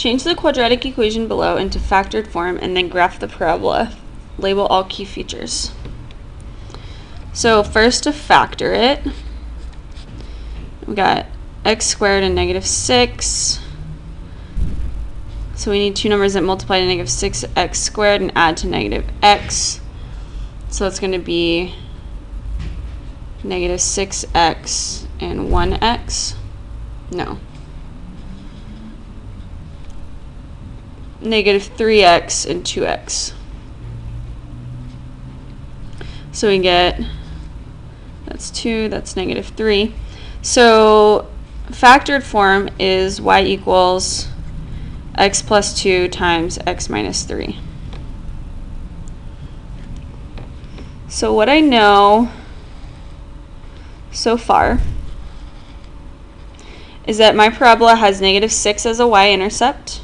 Change the quadratic equation below into factored form and then graph the parabola. Label all key features. So first, to factor it, we got x squared and -6. So we need two numbers that multiply to -6x squared and add to -x. So it's going to be -6x and 1x. No. -3x and 2x. So we get, that's 2, that's -3. So factored form is y equals x plus 2 times x minus 3. So what I know so far is that my parabola has -6 as a y-intercept.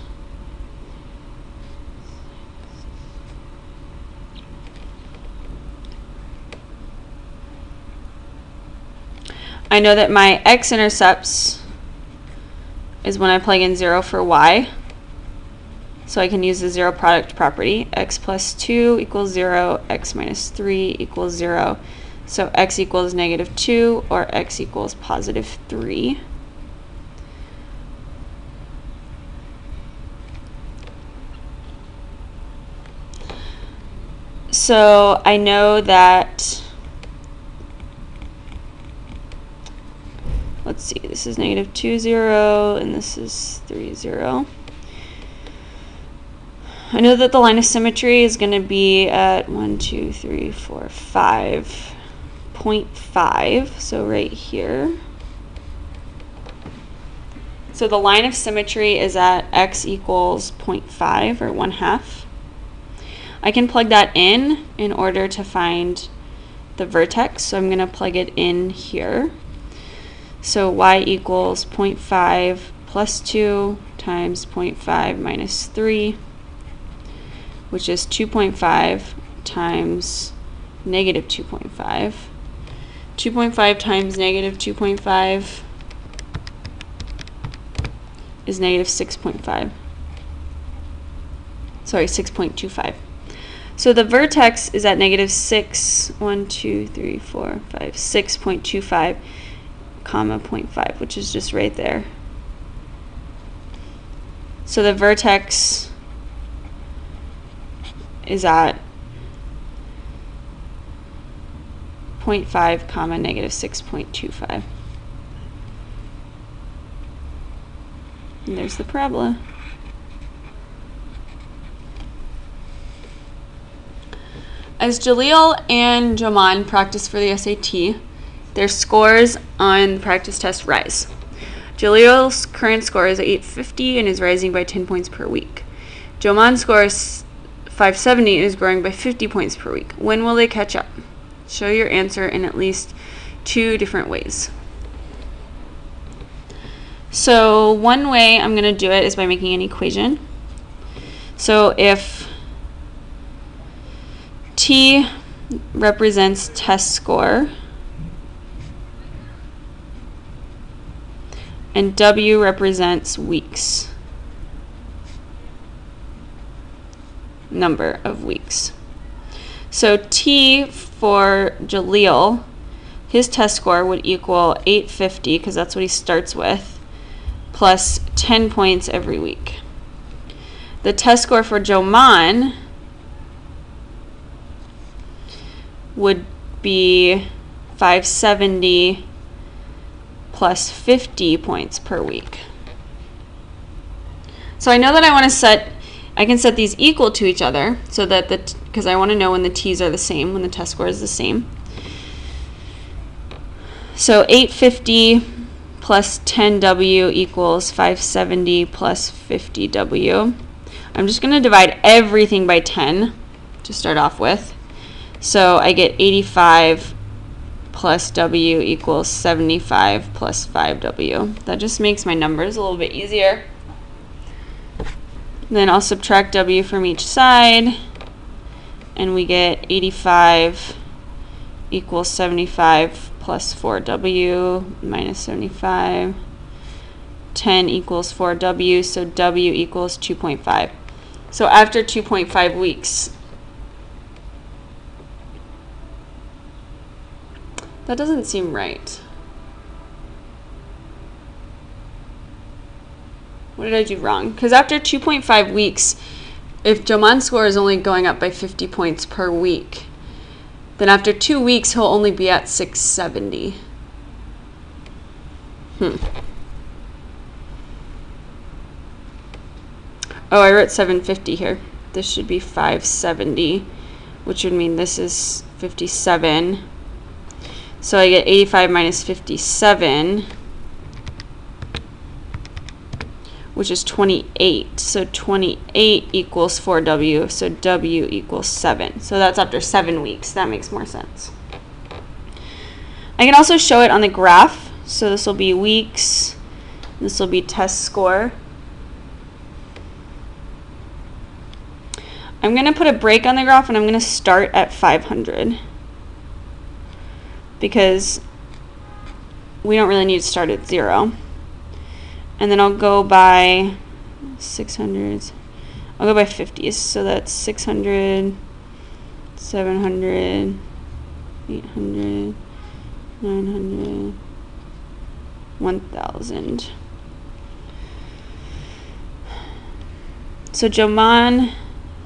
I know that my x-intercepts is when I plug in 0 for y. So I can use the zero product property. X plus 2 equals 0, x minus 3 equals 0. So x equals -2 or x equals +3. So I know that, let's see, this is -2, 0, and this is 3, 0. I know that the line of symmetry is going to be at 5.5, so right here. So the line of symmetry is at x equals 0.5 or 1/2. I can plug that in order to find the vertex, so I'm going to plug it in here. So y equals 0.5 plus 2 times 0.5 minus 3, which is 2.5 times -2.5. 2.5 times -2.5 is -6.5. Sorry, 6.25. So the vertex is at -6, 1, 2, 3, 4, 5, 6.25, comma 0.5, which is just right there. So the vertex is at 0.5, comma -6.25. And there's the parabola. As Jaleel and Joman practice for the SAT, their scores on the practice test rise. Jaleel's current score is 850 and is rising by 10 points per week. Joman's score is 570 and is growing by 50 points per week. When will they catch up? Show your answer in at least 2 different ways. So one way I'm going to do it is by making an equation. So if T represents test score and W represents weeks, number of weeks. So T for Jaleel, his test score would equal 850, because that's what he starts with, plus 10 points every week. The test score for Joman would be 570 plus 50 points per week. So I know that I can set these equal to each other, so that because I want to know when the T's are the same, when the test score is the same. So 850 plus 10W equals 570 plus 50W. I'm just going to divide everything by 10 to start off with. So I get 85 plus W equals 75 plus 5W. That just makes my numbers a little bit easier. Then I'll subtract W from each side, and we get 85 equals 75 plus 4W minus 75 10 equals 4W, so W equals 2.5. So after 2.5 weeks, that doesn't seem right. What did I do wrong? Because after 2.5 weeks, if Joman's score is only going up by 50 points per week, then after 2 weeks, he'll only be at 670. Oh, I wrote 750 here. This should be 570, which would mean this is 57. So I get 85 minus 57, which is 28. So 28 equals 4W, so W equals 7. So that's after 7 weeks. That makes more sense. I can also show it on the graph. So this will be weeks. This will be test score. I'm going to put a break on the graph, and I'm going to start at 500. Because we don't really need to start at 0. And then I'll go by 600s. I'll go by 50s. So that's 600, 700, 800, 900, 1,000. So Joman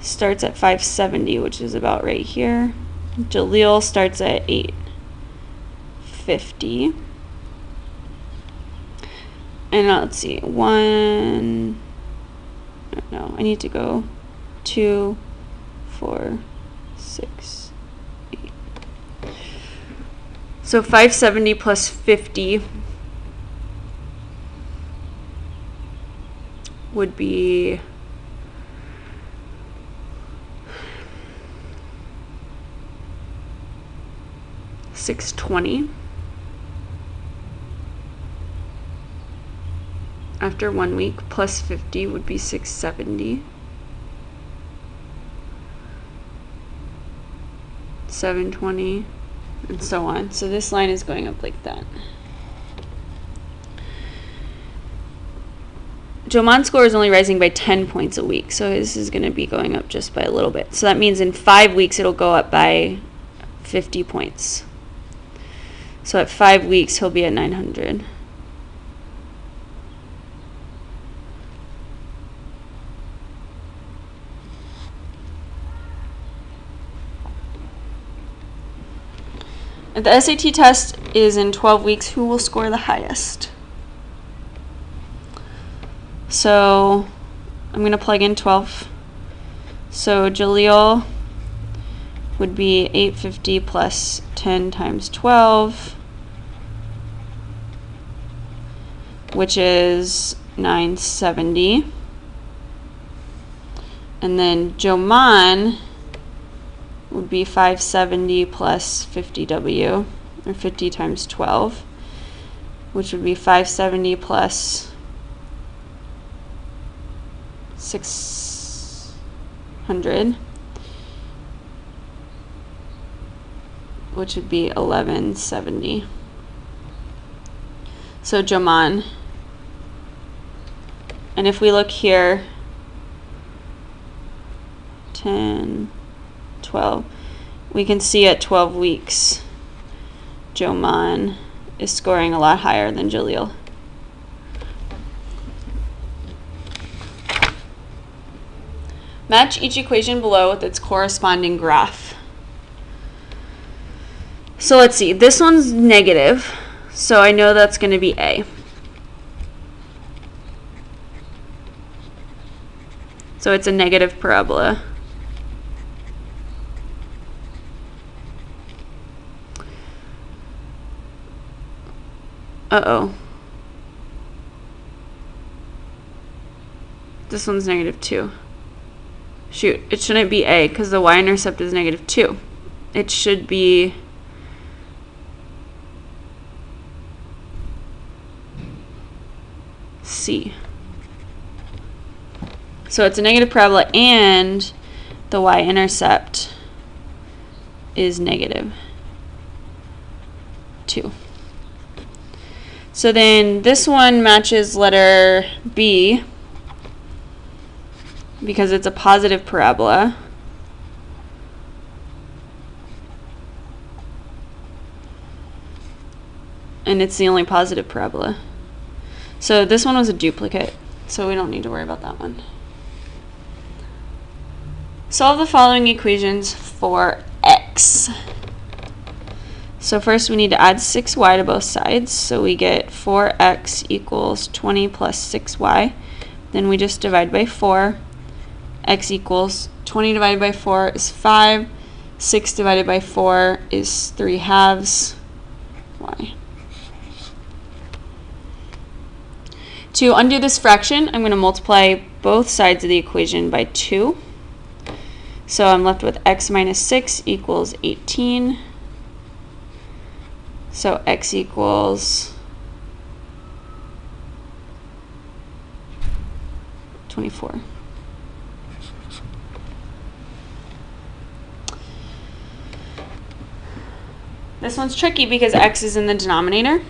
starts at 570, which is about right here. Jaleel starts at 850. And let's see, I need to go 2, 4, 6, 8. So 570 plus 50 would be 620. After 1 week, plus 50 would be 670. 720, and so on. So this line is going up like that. Joman's score is only rising by 10 points a week, so this is going to be going up just by a little bit. So that means in 5 weeks it'll go up by 50 points. So at 5 weeks he'll be at 900. If the SAT test is in 12 weeks, who will score the highest? So I'm going to plug in 12. So Jaleel would be 850 plus 10 times 12, which is 970. And then Joman would be 570 plus 50W, or 50 times 12, which would be 570 plus 600, which would be 1170. So Joman. And if we look here, 10, 12, we can see at 12 weeks, Joman is scoring a lot higher than Jaleel. Match each equation below with its corresponding graph. So let's see, this one's negative, so I know that's going to be A. So it's a negative parabola. Uh-oh. This one's negative 2. Shoot, it shouldn't be A because the y-intercept is negative 2. It should be C. So it's a negative parabola and the y-intercept is negative 2. So then this one matches letter B because it's a positive parabola. And it's the only positive parabola. So this one was a duplicate, so we don't need to worry about that one. Solve the following equations for x. So first we need to add 6y to both sides. So we get 4x equals 20 plus 6y. Then we just divide by 4. X equals 20 divided by 4 is 5. 6 divided by 4 is 3/2 y. To undo this fraction, I'm going to multiply both sides of the equation by 2. So I'm left with x minus 6 equals 18. So x equals 24. This one's tricky because x is in the denominator.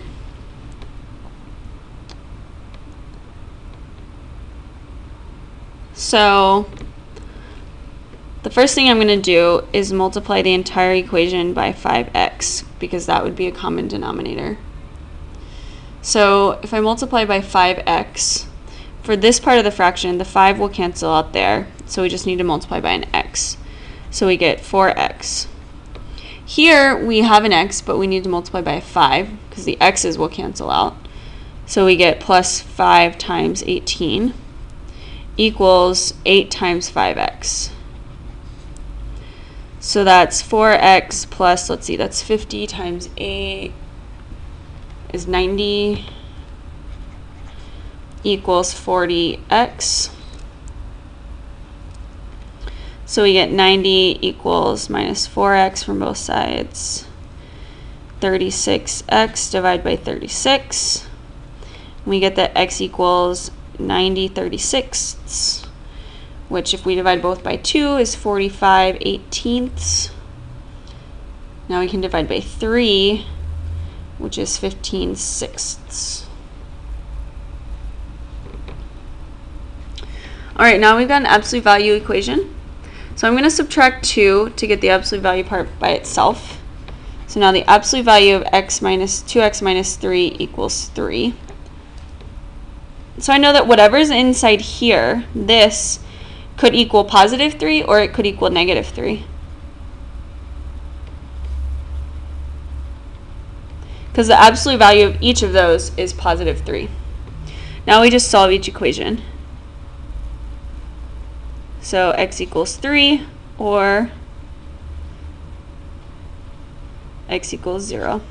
So the first thing I'm going to do is multiply the entire equation by 5x because that would be a common denominator. So if I multiply by 5x, for this part of the fraction, the 5 will cancel out there, so we just need to multiply by an x. So we get 4x. Here we have an x, but we need to multiply by 5 because the x's will cancel out. So we get plus 5 times 18 equals 8 times 5x. So that's 4x plus, let's see, that's 50 times 8 is 90 equals 40x. So we get 90 equals minus 4x from both sides. 36x divided by 36. We get that x equals 90/36, which if we divide both by 2 is 45/18. Now we can divide by 3, which is 15/6. Alright, now we've got an absolute value equation. So I'm going to subtract 2 to get the absolute value part by itself. So now the absolute value of x minus 2x minus 3 equals 3. So I know that whatever's inside here, this could equal positive 3 or it could equal negative 3. Because the absolute value of each of those is positive 3. Now we just solve each equation. So x equals 3 or x equals 0.